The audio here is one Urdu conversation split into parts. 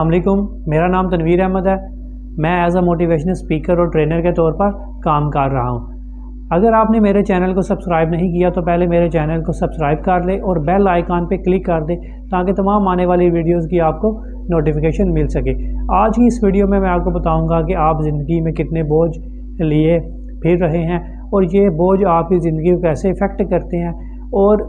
السلام علیکم، میرا نام تنویر احمد ہے۔ میں ایز اے موٹیویشنل اسپیکر اور ٹرینر کے طور پر کام کر رہا ہوں۔ اگر آپ نے میرے چینل کو سبسکرائب نہیں کیا تو پہلے میرے چینل کو سبسکرائب کر لیں اور بیل آئیکن پہ کلک کر دیں تاکہ تمام آنے والی ویڈیوز کی آپ کو نوٹیفیکیشن مل سکے۔ آج کی اس ویڈیو میں آپ کو بتاؤں گا کہ آپ زندگی میں کتنے بوجھ لیے پھر رہے ہیں اور یہ بوجھ آپ کی زندگی کو کیسے افیکٹ کرتے ہیں، اور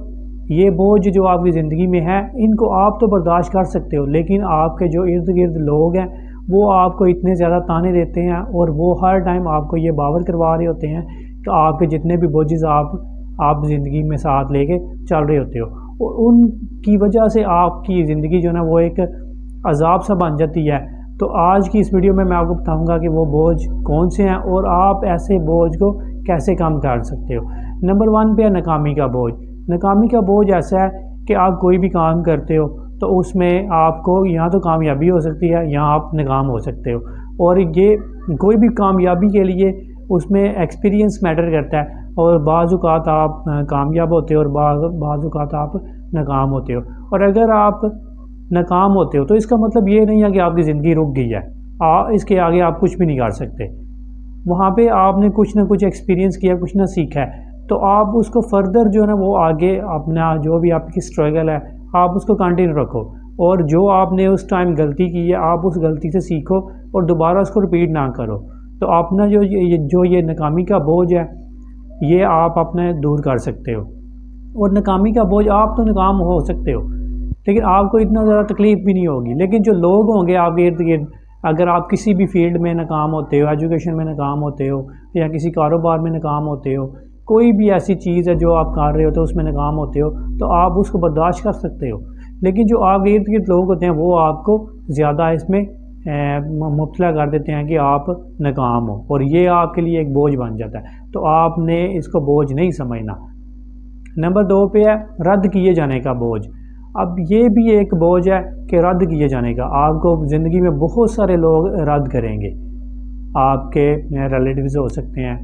یہ بوجھ جو آپ کی زندگی میں ہے ان کو آپ تو برداشت کر سکتے ہو، لیکن آپ کے جو ارد گرد لوگ ہیں وہ آپ کو اتنے زیادہ تانے دیتے ہیں اور وہ ہر ٹائم آپ کو یہ باور کروا رہے ہوتے ہیں کہ آپ کے جتنے بھی بوجھز آپ زندگی میں ساتھ لے کے چل رہے ہوتے ہو، اور ان کی وجہ سے آپ کی زندگی جو ہے نا وہ ایک عذاب سا بن جاتی ہے۔ تو آج کی اس ویڈیو میں آپ کو بتاؤں گا کہ وہ بوجھ کون سے ہیں اور آپ ایسے بوجھ کو کیسے کم کر سکتے ہو۔ نمبر 1 پہ ہے ناکامی کا بوجھ۔ ناکامی کا بوجھ ایسا ہے کہ آپ کوئی بھی کام کرتے ہو تو اس میں آپ کو یہاں تو کامیابی ہو سکتی ہے، یہاں آپ ناکام ہو سکتے ہو، اور یہ کوئی بھی کامیابی کے لیے اس میں ایکسپیرینس میٹر کرتا ہے، اور بعض اوقات آپ کامیاب ہوتے ہو اور بعض اوقات آپ ناکام ہوتے ہو۔ اور اگر آپ ناکام ہوتے ہو تو اس کا مطلب یہ نہیں ہے کہ آپ کی زندگی رک گئی ہے، اس کے آگے آپ کچھ بھی نہیں کر سکتے۔ وہاں پہ آپ نے کچھ نہ کچھ ایکسپیرینس کیا، کچھ نہ سیکھا ہے، تو آپ اس کو فردر جو ہے نا وہ آگے اپنا جو بھی آپ کی اسٹرگل ہے آپ اس کو کنٹینیو رکھو، اور جو آپ نے اس ٹائم غلطی کی ہے آپ اس غلطی سے سیکھو اور دوبارہ اس کو رپیٹ نہ کرو۔ تو اپنا جو یہ ناکامی کا بوجھ ہے یہ آپ اپنے دور کر سکتے ہو۔ اور ناکامی کا بوجھ، آپ تو ناکام ہو سکتے ہو لیکن آپ کو اتنا زیادہ تکلیف بھی نہیں ہوگی، لیکن جو لوگ ہوں گے آپ کے ارد گرد، اگر آپ کسی بھی فیلڈ میں ناکام ہوتے ہو، ایجوکیشن میں ناکام ہوتے ہو یا کسی کاروبار میں ناکام ہوتے ہو، کوئی بھی ایسی چیز ہے جو آپ کر رہے ہوتے ہو اس میں ناکام ہوتے ہو، تو آپ اس کو برداشت کر سکتے ہو، لیکن جو آپ کے ارد گرد لوگ ہوتے ہیں وہ آپ کو زیادہ اس میں مبتلا کر دیتے ہیں کہ آپ ناکام ہو، اور یہ آپ کے لیے ایک بوجھ بن جاتا ہے۔ تو آپ نے اس کو بوجھ نہیں سمجھنا۔ نمبر 2 پہ ہے رد کیے جانے کا بوجھ۔ اب یہ بھی ایک بوجھ ہے کہ رد کیے جانے کا، آپ کو زندگی میں بہت سارے لوگ رد کریں گے، آپ کے ریلیٹیوز ہو سکتے ہیں،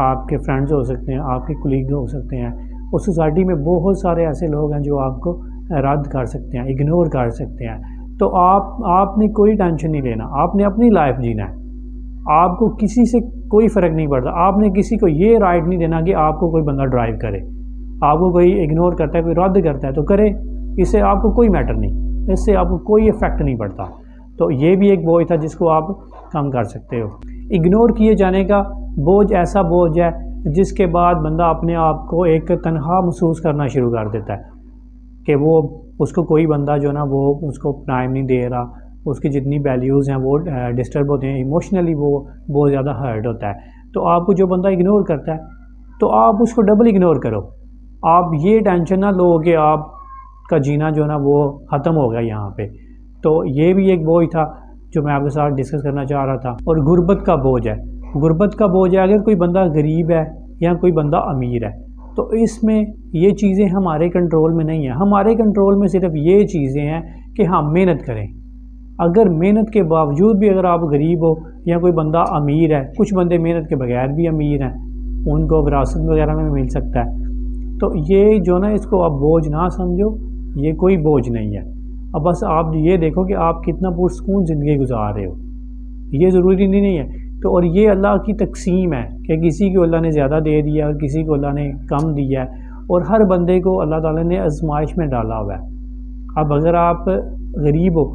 آپ کے فرینڈز ہو سکتے ہیں، آپ کے کولیگ ہو سکتے ہیں، اور سوسائٹی میں بہت سارے ایسے لوگ ہیں جو آپ کو رد کر سکتے ہیں، اگنور کر سکتے ہیں۔ تو آپ نے کوئی ٹینشن نہیں لینا، آپ نے اپنی لائف جینا ہے، آپ کو کسی سے کوئی فرق نہیں پڑتا۔ آپ نے کسی کو یہ رائٹ نہیں دینا کہ آپ کو کوئی بندہ ڈرائیو کرے، آپ کو کوئی اگنور کرتا ہے، کوئی رد کرتا ہے تو کرے، اس سے آپ کو کوئی میٹر نہیں، اس سے آپ کو کوئی افیکٹ نہیں پڑتا۔ تو یہ بھی ایک بوجھ تھا جس کو آپ کم کر سکتے ہو۔ اگنور کیے جانے کا بوجھ ایسا بوجھ ہے جس کے بعد بندہ اپنے آپ کو ایک تنہا محسوس کرنا شروع کر دیتا ہے کہ وہ اس کو کوئی بندہ جو ہے نا وہ اس کو ٹائم نہیں دے رہا، اس کی جتنی ویلیوز ہیں وہ ڈسٹرب ہوتے ہیں، ایموشنلی وہ بہت زیادہ ہرٹ ہوتا ہے۔ تو آپ کو جو بندہ اگنور کرتا ہے تو آپ اس کو ڈبل اگنور کرو، آپ یہ ٹینشن نہ لو کہ آپ کا جینا جو ہے نا وہ ختم ہو گیا یہاں پہ۔ تو یہ بھی ایک بوجھ تھا جو میں آپ کے ساتھ ڈسکس کرنا چاہ رہا تھا۔ اور غربت کا بوجھ ہے۔ غربت کا بوجھ ہے، اگر کوئی بندہ غریب ہے یا کوئی بندہ امیر ہے تو اس میں یہ چیزیں ہمارے کنٹرول میں نہیں ہیں۔ ہمارے کنٹرول میں صرف یہ چیزیں ہیں کہ ہم محنت کریں۔ اگر محنت کے باوجود بھی اگر آپ غریب ہو یا کوئی بندہ امیر ہے، کچھ بندے محنت کے بغیر بھی امیر ہیں، ان کو وراثت وغیرہ میں مل سکتا ہے، تو یہ جو نا اس کو آپ بوجھ نہ سمجھو، یہ کوئی بوجھ نہیں ہے۔ اب بس آپ یہ دیکھو کہ آپ کتنا پرسکون زندگی گزار رہے ہو، یہ ضروری نہیں ہے۔ تو اور یہ اللہ کی تقسیم ہے کہ کسی کو اللہ نے زیادہ دے دیا اور کسی کو اللہ نے کم دیا ہے، اور ہر بندے کو اللہ تعالیٰ نے آزمائش میں ڈالا ہوا ہے۔ اب اگر آپ غریب ہو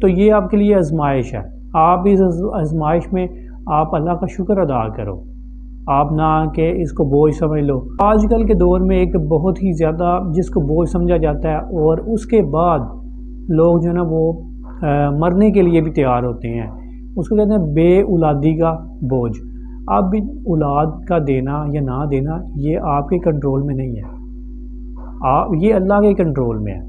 تو یہ آپ کے لیے آزمائش ہے، آپ اس آزمائش میں آپ اللہ کا شکر ادا کرو، آپ نہ کہ اس کو بوجھ سمجھ لو۔ آج کل کے دور میں ایک بہت ہی زیادہ جس کو بوجھ سمجھا جاتا ہے، اور اس کے بعد لوگ جو ہے نا وہ مرنے کے لیے بھی تیار ہوتے ہیں، اس کو کہتے ہیں بے اولادی کا بوجھ۔ اب بھی اولاد کا دینا یا نہ دینا یہ آپ کے کنٹرول میں نہیں ہے، یہ اللہ کے کنٹرول میں ہے۔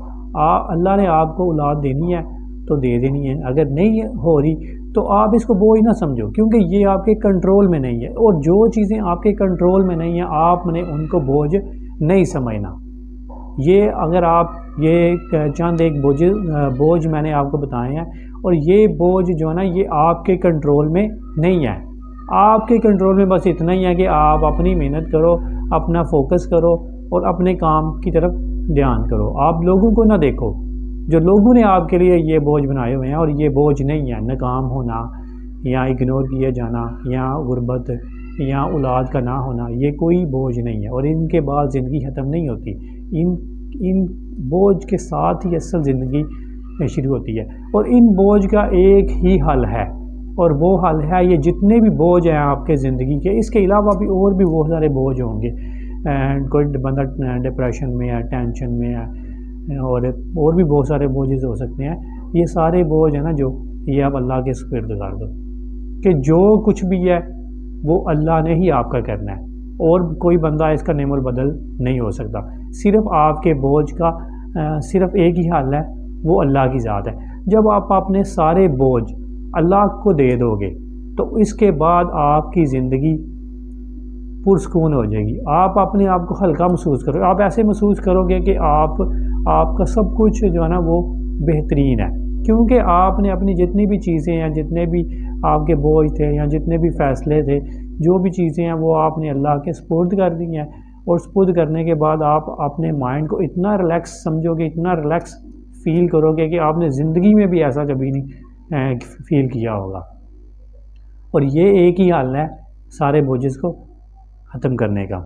اللہ نے آپ کو اولاد دینی ہے تو دے دینی ہے، اگر نہیں ہو رہی تو آپ اس کو بوجھ نہ سمجھو، کیونکہ یہ آپ کے کنٹرول میں نہیں ہے، اور جو چیزیں آپ کے کنٹرول میں نہیں ہیں آپ نے ان کو بوجھ نہیں سمجھنا۔ یہ اگر آپ یہ چند ایک بوجھ میں نے آپ کو بتائے ہیں، اور یہ بوجھ جو ہے نا یہ آپ کے کنٹرول میں نہیں ہے۔ آپ کے کنٹرول میں بس اتنا ہی ہے کہ آپ اپنی محنت کرو، اپنا فوکس کرو اور اپنے کام کی طرف دھیان کرو، آپ لوگوں کو نہ دیکھو جو لوگوں نے آپ کے لیے یہ بوجھ بنائے ہوئے ہیں، اور یہ بوجھ نہیں ہے ناکام ہونا یا اگنور کیے جانا یا غربت یا اولاد کا نہ ہونا، یہ کوئی بوجھ نہیں ہے، اور ان کے بعد زندگی ختم نہیں ہوتی، ان بوجھ کے ساتھ ہی اصل زندگی شروع ہوتی ہے۔ اور ان بوجھ کا ایک ہی حل ہے، اور وہ حل ہے یہ جتنے بھی بوجھ ہیں آپ کے زندگی کے، اس کے علاوہ بھی اور بھی بہت سارے بوجھ ہوں گے، کوئی بندہ ڈپریشن میں ہے، ٹینشن میں ہے، اور بھی بہت سارے بوجھز ہو سکتے ہیں۔ یہ سارے بوجھ ہیں نا جو، یہ آپ اللہ کے سپرد کر دو کہ جو کچھ بھی ہے وہ اللہ نے ہی آپ کا کرنا ہے، اور کوئی بندہ اس کا نعم البدل نہیں ہو سکتا۔ صرف آپ کے بوجھ کا صرف ایک ہی حل ہے، وہ اللہ کی ذات ہے۔ جب آپ اپنے سارے بوجھ اللہ کو دے دو گے تو اس کے بعد آپ کی زندگی پرسکون ہو جائے گی، آپ اپنے آپ کو ہلکا محسوس کرو گے، آپ ایسے محسوس کرو گے کہ آپ کا سب کچھ جو ہے نا وہ بہترین ہے، کیونکہ آپ نے اپنی جتنی بھی چیزیں ہیں، جتنے بھی آپ کے بوجھ تھے یا جتنے بھی فیصلے تھے، جو بھی چیزیں ہیں وہ آپ نے اللہ کے سپرد کر دی ہیں، اور سپرد کرنے کے بعد آپ اپنے مائنڈ کو اتنا ریلیکس سمجھو گے، اتنا ریلیکس فیل کرو گے کہ آپ نے زندگی میں بھی ایسا کبھی نہیں فیل کیا ہوگا۔ اور یہ ایک ہی حل ہے سارے بوجھز کو ختم کرنے کا۔